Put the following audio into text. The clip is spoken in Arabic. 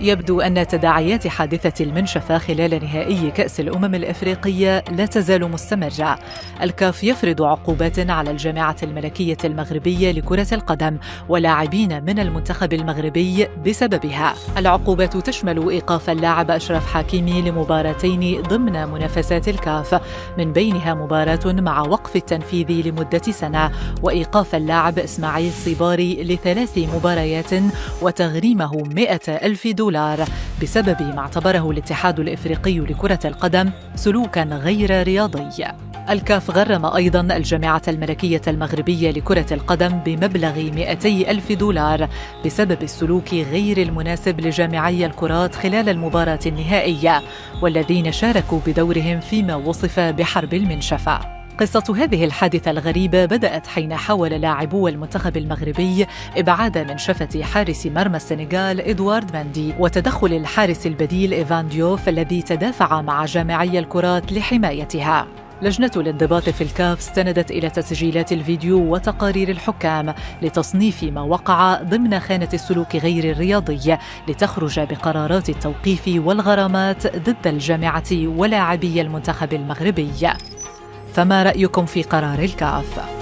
يبدو أن تداعيات حادثة المنشفة خلال نهائي كأس الأمم الإفريقية لا تزال مستمرة. الكاف يفرض عقوبات على الجامعة الملكية المغربية لكرة القدم ولاعبين من المنتخب المغربي بسببها. العقوبات تشمل إيقاف اللاعب أشرف حكيمي لمباراتين ضمن منافسات الكاف، من بينها مباراة مع وقف التنفيذ لمدة سنة، وإيقاف اللاعب إسماعيل صباري ل3 مباريات وتغريمه 100,000 دولار بسبب ما اعتبره الاتحاد الإفريقي لكرة القدم سلوكاً غير رياضي. الكاف غرم أيضاً الجامعة الملكية المغربية لكرة القدم بمبلغ 200,000 دولار بسبب السلوك غير المناسب لجامعي الكرات خلال المباراة النهائية، والذين شاركوا بدورهم فيما وصف بحرب المنشفة. قصة هذه الحادثة الغريبة بدأت حين حاول لاعبو المنتخب المغربي إبعاد منشفة حارس مرمى السنغال إدوارد ماندي وتدخل الحارس البديل إيفان ديوف الذي تدافع مع جامعي الكرات لحمايتها. لجنة الانضباط في الكاف استندت إلى تسجيلات الفيديو وتقارير الحكام لتصنيف ما وقع ضمن خانة السلوك غير الرياضي، لتخرج بقرارات التوقيف والغرامات ضد الجامعة ولاعبي المنتخب المغربي. فما رأيكم في قرار الكاف؟